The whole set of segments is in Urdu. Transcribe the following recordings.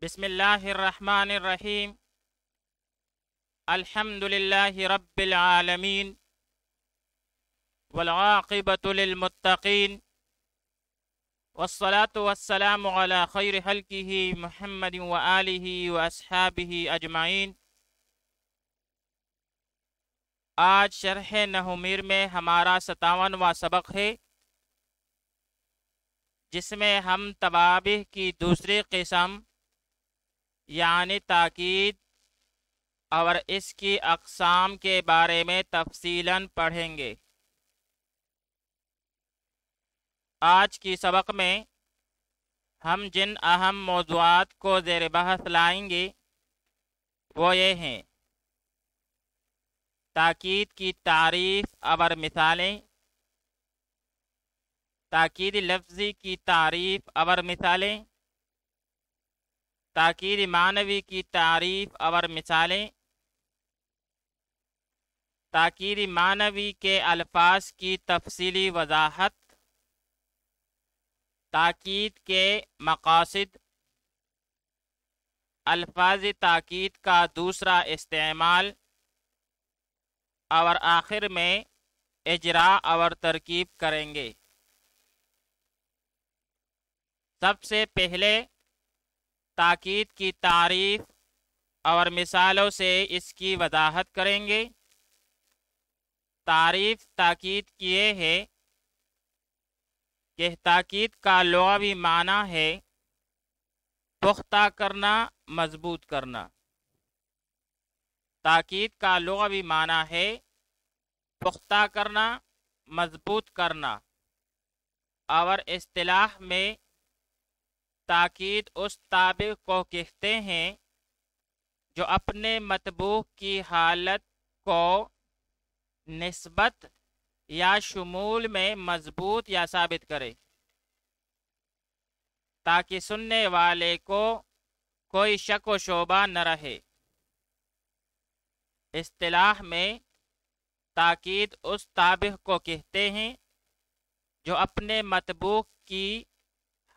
بسم اللہ الرحمن الرحیم الحمد للہ رب العالمین والعاقبۃ للمتقین والصلاة والسلام علی خیر خلقہ محمد وآلہ واصحابہ اجمعین۔ آج شرح نحومیر میں ہمارا 57واں سبق ہے، جس میں ہم توابع کی دوسری قسم یعنی تاکید اور اس کی اقسام کے بارے میں تفصیلاً پڑھیں گے۔ آج کی سبق میں ہم جن اہم موضوعات کو زیر بحث لائیں گے وہ یہ ہیں: تاکید کی تعریف اور مثالیں، تاکید لفظی کی تعریف اور مثالیں، تاکید معنوی کی تعریف اور مثالیں، تاکید معنوی کے الفاظ کی تفصیلی وضاحت، تاکید کے مقاصد، الفاظ تاکید کا دوسرا استعمال، اور آخر میں اجراء اور ترکیب کریں گے۔ سب سے پہلے تاکید کی تعریف اور مثالوں سے اس کی وضاحت کریں گے۔ تعریف تاکید کی یہ ہے کہ تاکید کا لغوی معنی ہے پختہ کرنا، مضبوط کرنا۔ تاکید کا لغوی معنی ہے پختہ کرنا، مضبوط کرنا، اور اصطلاح میں تاکید اس تابع کو کہتے ہیں جو اپنے مطبوع کی حالت کو نسبت یا شمول میں مضبوط یا ثابت کرے، تاکہ سننے والے کو کوئی شک و شبہ نہ رہے۔ اصطلاح میں تاکید اس تابع کو کہتے ہیں جو اپنے مطبوع کی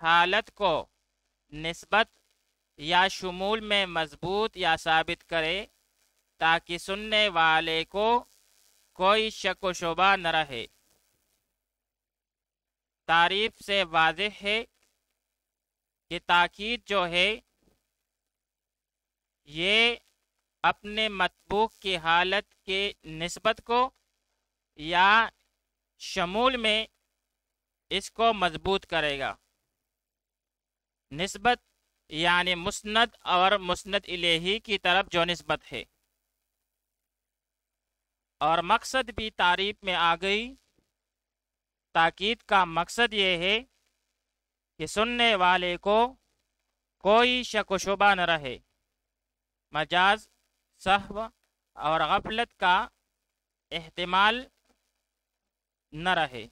حالت کو نسبت یا شمول میں مضبوط یا ثابت کرے، تاکہ سننے والے کو کوئی شک و شبہ نہ رہے۔ تعریف سے واضح ہے کہ تاکید جو ہے یہ اپنے مطبوع کی حالت کے نسبت کو یا شمول میں اس کو مضبوط کرے گا۔ نسبت یعنی مسند اور مسند الیہ کی طرف جو نسبت ہے، اور مقصد بھی تعریف میں آ گئی۔ تاکید کا مقصد یہ ہے کہ سننے والے کو کوئی شک و شبہ نہ رہے، مجاز، سہو اور غفلت کا احتمال نہ رہے۔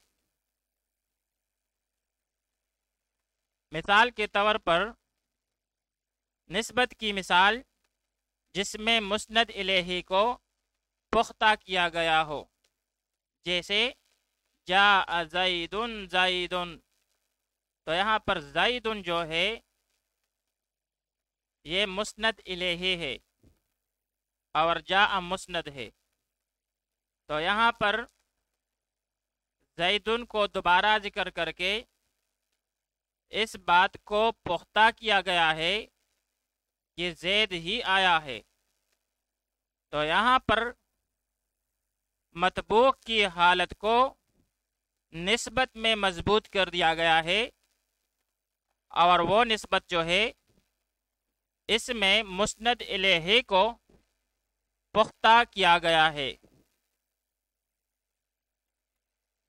مثال کے طور پر نسبت کی مثال جس میں مسند الیہ کو پختہ کیا گیا ہو، جیسے جاء زید زید، تو یہاں پر زید جو ہے یہ مسند الیہ ہے اور جاء مسند ہے، تو یہاں پر زیدن کو دوبارہ ذکر کر کے اس بات کو پختہ کیا گیا ہے کہ زید ہی آیا ہے۔ تو یہاں پر مطبوع کی حالت کو نسبت میں مضبوط کر دیا گیا ہے، اور وہ نسبت جو ہے اس میں مسند الیہ کو پختہ کیا گیا ہے۔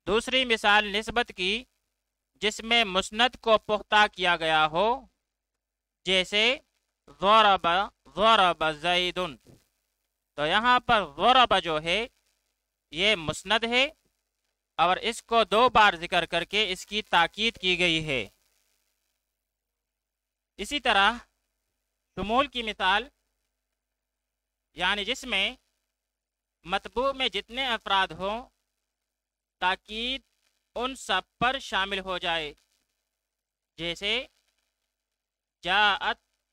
دوسری مثال نسبت کی جس میں مسند کو پختہ کیا گیا ہو، جیسے ضرب ضرب زید، تو یہاں پر ضرب جو ہے یہ مسند ہے اور اس کو دو بار ذکر کر کے اس کی تاکید کی گئی ہے۔ اسی طرح شمول کی مثال یعنی جس میں مطبوع میں جتنے افراد ہوں تاکید ان سب پر شامل ہو جائے، جیسے جاءت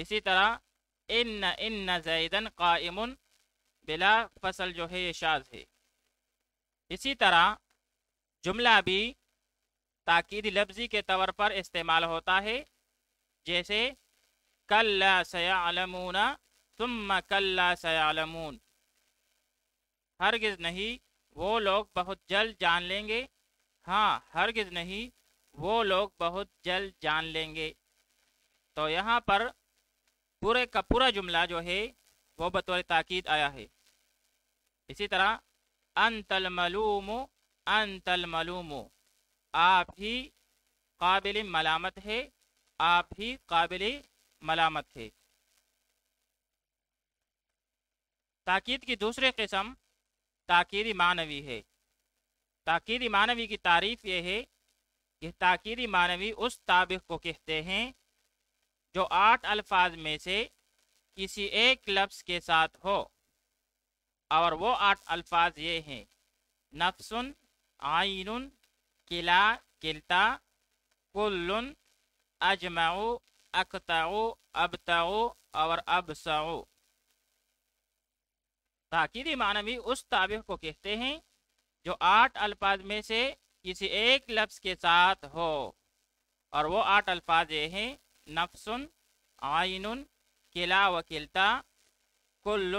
اسی طرح ان زیدن قائمن بلا فصل جو ہے یہ شاذ ہے۔ اسی طرح جملہ بھی تاکیدی لفظی کے طور پر استعمال ہوتا ہے، جیسے کلا سیعلمون ثم کلا سیعلمون، ہرگز نہیں وہ لوگ بہت جلد جان لیں گے، ہاں ہرگز نہیں وہ لوگ بہت جلد جان لیں گے۔ تو یہاں پر پورے کا پورا جملہ جو ہے وہ بطور تاکید آیا ہے۔ اسی طرح انت الملوم انت الملوم، آپ ہی قابل ملامت ہے، آپ ہی قابل ملامت ہے۔ تاکید کی دوسری قسم تاکیدی معنوی ہے۔ تاکیدی معنوی کی تعریف یہ ہے کہ تاکیدی معنوی اس تابع کو کہتے ہیں جو 8 الفاظ میں سے کسی ایک لفظ کے ساتھ ہو، اور وہ 8 الفاظ یہ ہیں: نفس، عین، کلا، کلتا، کل، اجمع، اقطع، ابتع اور ابصع۔ تاکیدی معنوی اس تابع کو کہتے ہیں جو 8 الفاظ میں سے کسی ایک لفظ کے ساتھ ہو، اور وہ 8 الفاظ یہ ہیں: نفس، عین، کلا و کلتا، کل،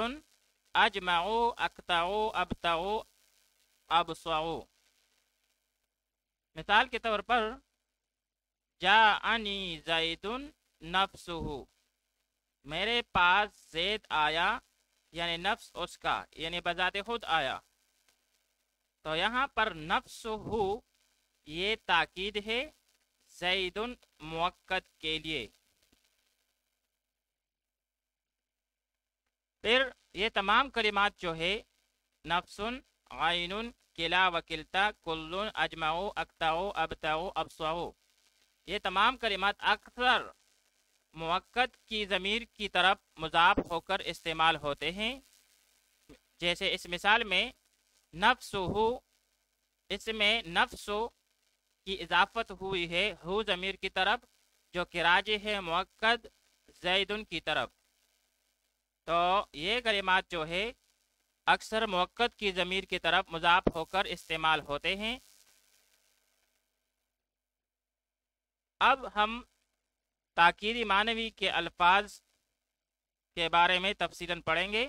اجمع، اقطع، ابتع، ابصع۔ مثال کے طور پر جاءنی زید نفسہ، میرے پاس زید آیا، یعنی نفس اس کا، یعنی بذات خود آیا۔ تو یہاں پر نفسہ یہ تاکید ہے زید مؤکد کے لیے۔ پھر یہ تمام کلمات جو ہے نفس، عین، کلا و کلتا، کل، اجمع، اقطع، ابتع، ابصع، یہ تمام کلمات اکثر مؤکد کی ضمیر کی طرف مضاف ہو کر استعمال ہوتے ہیں، جیسے اس مثال میں نفسہ، اس میں نفس کی اضافت ہوئی ہے ہو ضمیر کی طرف، جو کہ راجع ہے مؤکد زید کی طرف۔ تو یہ کلمات جو ہے اکثر مؤکد کی ضمیر کی طرف مضاف ہو کر استعمال ہوتے ہیں۔ اب ہم تاکیدی معنوی کے الفاظ کے بارے میں تفصیلاً پڑھیں گے۔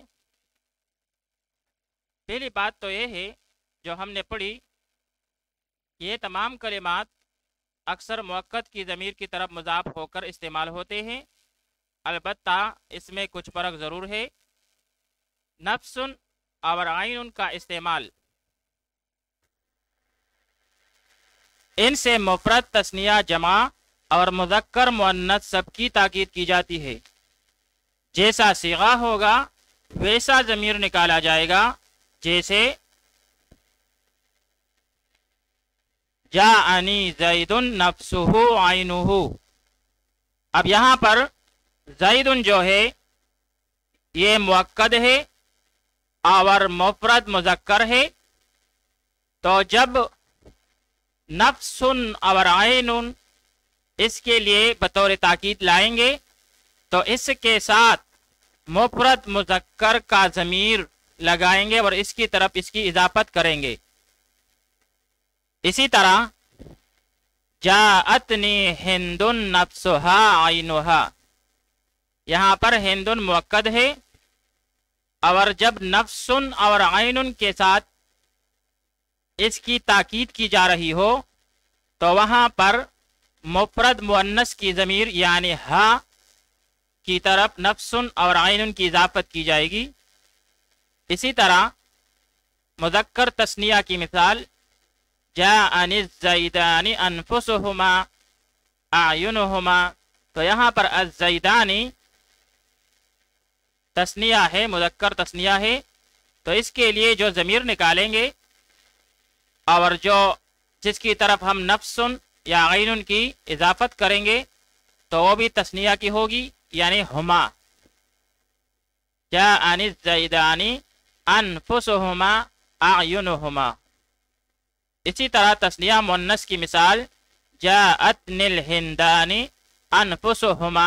پہلی بات تو یہ ہے جو ہم نے پڑھی، یہ تمام کلمات اکثر مؤکد کی ضمیر کی طرف مضاف ہو کر استعمال ہوتے ہیں، البتہ اس میں کچھ فرق ضرور ہے۔ نفس اور عین کا استعمال ان سے مفرد، تثنیہ، جمع اور مذکر مؤنث سب کی تاکید کی جاتی ہے۔ جیسا صیغہ ہوگا ویسا ضمیر نکالا جائے گا، جیسے جاءنی زید نفسہ عینہ۔ اب یہاں پر زید جو ہے یہ مؤکد ہے اور مفرد مذکر ہے، تو جب نفس اور عین اس کے لیے بطور تاکید لائیں گے تو اس کے ساتھ مفرد مذکر کا ضمیر لگائیں گے اور اس کی طرف اس کی اضافت کریں گے۔ اسی طرح جاءتنی ہند نفسہا عینہا، یہاں پر ہند مؤکد ہے، اور جب نفس اور عین کے ساتھ اس کی تاکید کی جا رہی ہو تو وہاں پر مفرد مؤنث کی ضمیر یعنی ہا کی طرف نفس اور عین کی اضافت کی جائے گی۔ اسی طرح مذکر تثنیہ کی مثال جاءنی الزیدان انفسہما اعینہما، تو یہاں پر الزیدانی تثنیہ ہے، مذکر تثنیہ ہے، تو اس کے لیے جو ضمیر نکالیں گے اور جو جس کی طرف ہم نفس یا عین کی اضافت کریں گے تو وہ بھی تثنیہ کی ہوگی، یعنی ہما۔ جاءنی الزیدان انفسہما اعینہما۔ اسی طرح تثنیہ مؤنث کی مثال جاءتنی الہندان انفسہما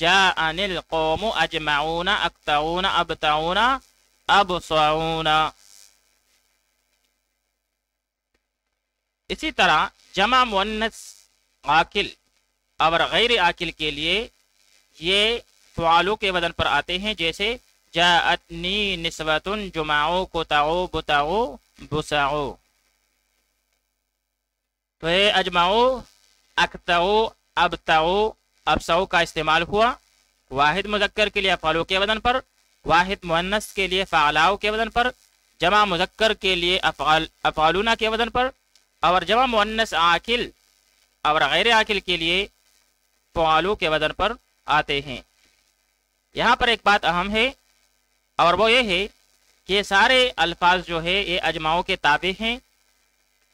جاءنی القوم اجمعون اکتعون ابتعون ابصعون۔ اسی طرح جمع مؤنث عاقل اور غیر عاقل کے لیے یہ فعالو کے وزن پر آتے ہیں، جیسے جاءتنی نسوۃ جمعو قطعو بتعو بسعو۔ تو یہ اجمعو اکتعو ابتعو ابسعو کا استعمال ہوا واحد مذکر کے لیے افعالو کے وزن پر، واحد مؤنث کے لیے فعلاؤ کے وزن پر، جمع مذکر کے لیے افعالونا کے وزن پر، اور جمع مؤنث عاقل اور غیر عاقل کے لیے فعالو کے وزن پر آتے ہیں۔ یہاں پر ایک بات اہم ہے اور وہ یہ ہے کہ یہ سارے الفاظ جو ہے یہ اجماعوں کے تابع ہیں،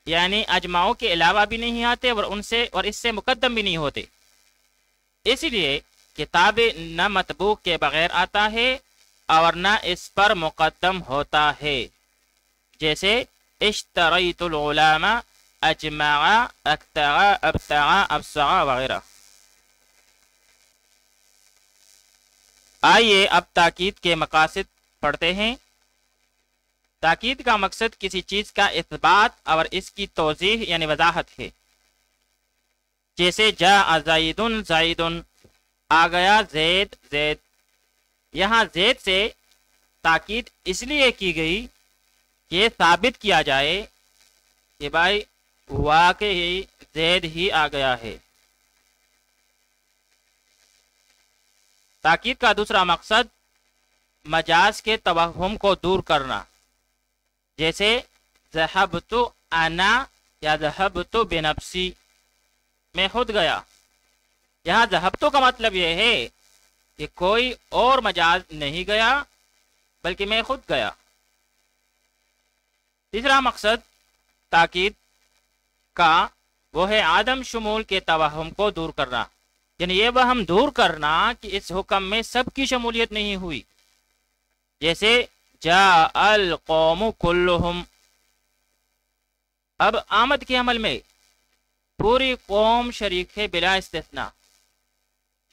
یعنی اجماعوں کے علاوہ بھی نہیں آتے اور اس سے مقدم بھی نہیں ہوتے، اس لیے کتاب نہ مطبوع کے بغیر آتا ہے اور نہ اس پر مقدم ہوتا ہے، جیسے اشتریت الغلام اجمع اکتع ابتع ابصع وغیرہ۔ آئیے اب تاکید کے مقاصد پڑھتے ہیں۔ تاکید کا مقصد کسی چیز کا اثبات اور اس کی توضیح یعنی وضاحت ہے، جیسے جاء زید زید، آ گیا زید زید۔ یہاں زید سے تاکید اس لیے کی گئی کہ یہ ثابت کیا جائے کہ بھائی واقعی زید ہی آ گیا ہے۔ تاکید کا دوسرا مقصد مجاز کے توہم کو دور کرنا، جیسے ذہبت انا یا ذہبت بنفسی، میں خود گیا۔ یہاں ذہبتو کا مطلب یہ ہے کہ کوئی اور مجاز نہیں گیا بلکہ میں خود گیا۔ تیسرا مقصد تاکید کا وہ ہے عدم شمول کے توہم کو دور کرنا، یعنی یہ وہم دور کرنا کہ اس حکم میں سب کی شمولیت نہیں ہوئی، جیسے جاء القوم کلہم، اب آمد کے عمل میں پوری قوم شریک ہے بلا استثناء۔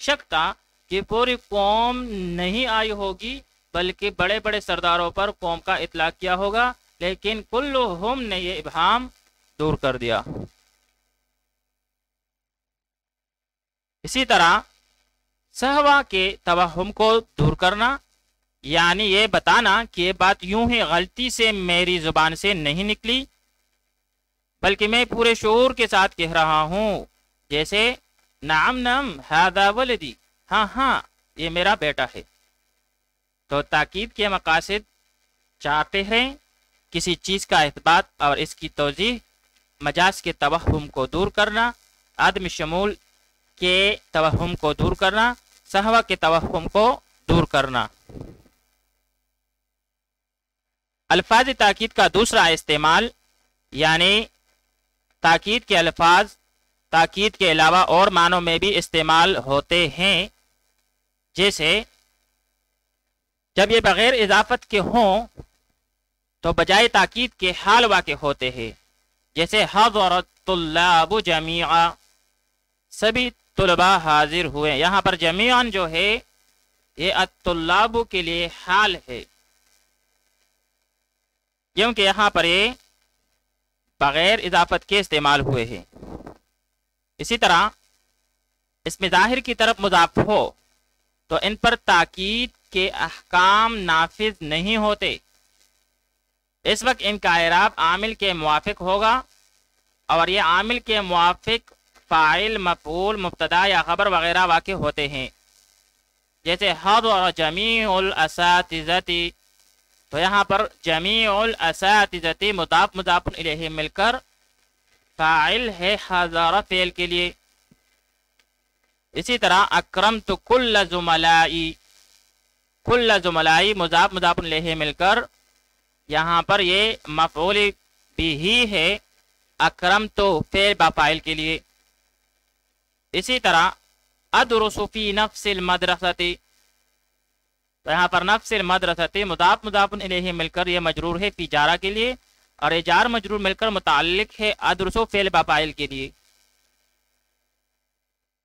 شک تھا کہ پوری قوم نہیں آئی ہوگی بلکہ بڑے بڑے سرداروں پر قوم کا اطلاق کیا ہوگا، لیکن کلہم نے یہ ابہام دور کر دیا۔ اسی طرح سہوا کے توہم کو دور کرنا، یعنی یہ بتانا کہ یہ بات یوں ہی غلطی سے میری زبان سے نہیں نکلی بلکہ میں پورے شعور کے ساتھ کہہ رہا ہوں، جیسے نعم نعم ھذا ولدی، ہاں ہاں یہ میرا بیٹا ہے۔ تو تاکید کے مقاصد چار ہیں: کسی چیز کا اثبات اور اس کی توضیح، مجاز کے توہم کو دور کرنا، عدم شمول کے توہم کو دور کرنا، سہوا کے توہم کو دور کرنا۔ الفاظ تاکید کا دوسرا استعمال، یعنی تاکید کے الفاظ تاکید کے علاوہ اور معنوں میں بھی استعمال ہوتے ہیں، جیسے جب یہ بغیر اضافت کے ہوں تو بجائے تاکید کے حال واقع ہوتے ہیں، جیسے حضر الطلاب جمیعا، سبھی طلباء حاضر ہوئے۔ یہاں پر جمیعاً جو ہے یہ الطلاب کے لیے حال ہے، کیونکہ یہاں پر یہ بغیر اضافت کے استعمال ہوئے ہیں۔ اسی طرح اس میں ظاہر کی طرف مضاف ہو تو ان پر تاکید کے احکام نافذ نہیں ہوتے، اس وقت ان کا اعراب عامل کے موافق ہوگا، اور یہ عامل کے موافق فاعل، مفعول، مبتدا یا خبر وغیرہ واقع ہوتے ہیں، جیسے حضر جمیع الاساتذۃ، تو یہاں پر جمیع الاساتذۃ مضاف مضاف الیہ مل کر فاعل ہے حضر فعل کے لیے۔ اسی طرح اکرمت کل زملائی، کل زملائی مضاف مضاف الیہ مل کر یہاں پر یہ مفعول بھی ہی ہے، اکرمت فعل با فاعل کے لیے۔ اسی طرح ادرس فی نفس المدرسۃ، تو یہاں پر نفس المدرسۃ مضاف مضاف الیہ مل کر یہ مجرور ہے فی جارہ کے لیے، اور یہ جار مجرور مل کر متعلق ہے ادرسو فعل با فاعل کے لیے۔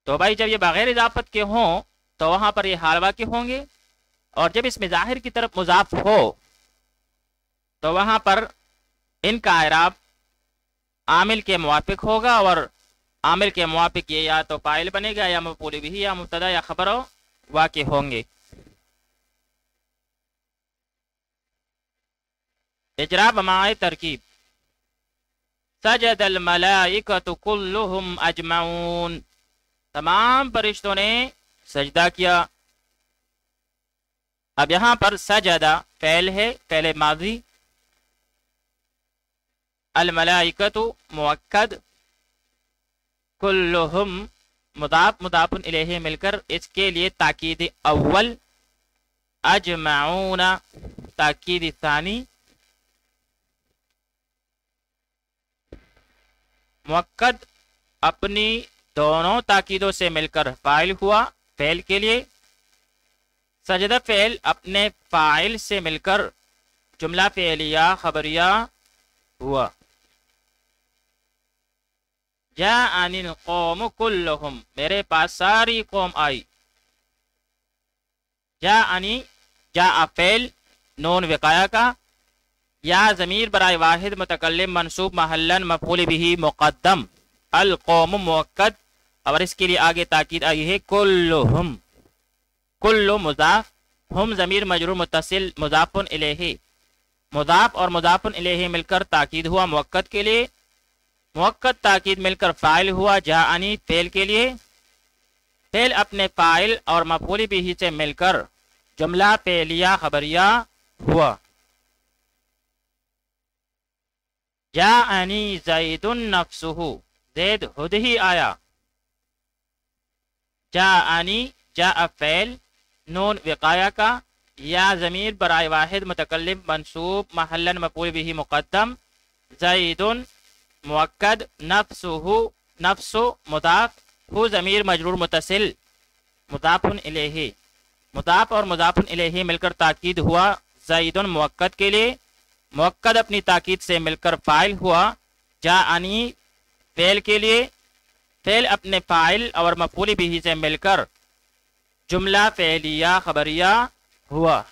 تو بھائی جب یہ بغیر اضافت کے ہوں تو وہاں پر یہ حال واقع ہوں گے، اور جب اس میں ظاہر کی طرف مضاف ہو تو وہاں پر ان کا اعراب عامل کے موافق ہوگا، اور عامل کے موافق یہ یا تو فاعل بنے گا یا مفعول بھی یا مبتدا یا خبر واقع ہوں گے۔ اجرا بمائے ترکیب، سجد الملائکۃ کلہم اجمعون، تمام فرشتوں نے سجدہ کیا۔ اب یہاں پر سجدہ فعل ہے، فعل ماضی، الملائکۃ مؤکد، کلہم مضاف مضاف الیہ مل کر اس کے لیے تاکید اول، اجمعون تاکید ثانی، مؤکد اپنی دونوں تاکیدوں سے مل کر فاعل ہوا فعل کے لیے، سجدہ فعل اپنے فاعل سے مل کر جملہ فعلیہ خبریہ ہوا۔ جاءنی القوم کلہم، میرے پاس ساری قوم آئی۔ جاءنی، جاء فعل نون وقایہ کا، یا ضمیر برائے واحد متکلم منصوب محلاً مفعول بھی مقدم، القوم مؤکد، اور اس کے لیے آگے تاکید آئی ہے کلہم، کل مضاف، ہم ضمیر مجرور متصل مضاف الیہ، مضاف اور مضاف الیہ مل کر تاکید ہوا مؤکد کے لیے، مؤکد تاکید مل کر فاعل ہوا جاءنی فعل کے لیے، فعل اپنے فاعل اور مفعول بھی سے مل کر جملہ فعلیہ خبریہ ہوا۔ جاءنی زید نفسہ، زید خود ہی آیا۔ جاءنی، جاء فعل نون وقایہ کا، یا ضمیر برائے واحد متکلم منصوب محلاً مفعول بھی مقدم، زید مؤکد، نفسہ نفس مضاف، ہو ضمیر مجرور متصل مضاف الیہ، مضاف اور مضاف الیہ مل کر تاکید ہوا زید مؤکد کے لیے، مؤکد اپنی تاکید سے مل کر فاعل ہوا جاءنی فعل کے لیے، فعل اپنے فاعل اور مفعول بھی سے مل کر جملہ فعلیہ خبریہ ہوا۔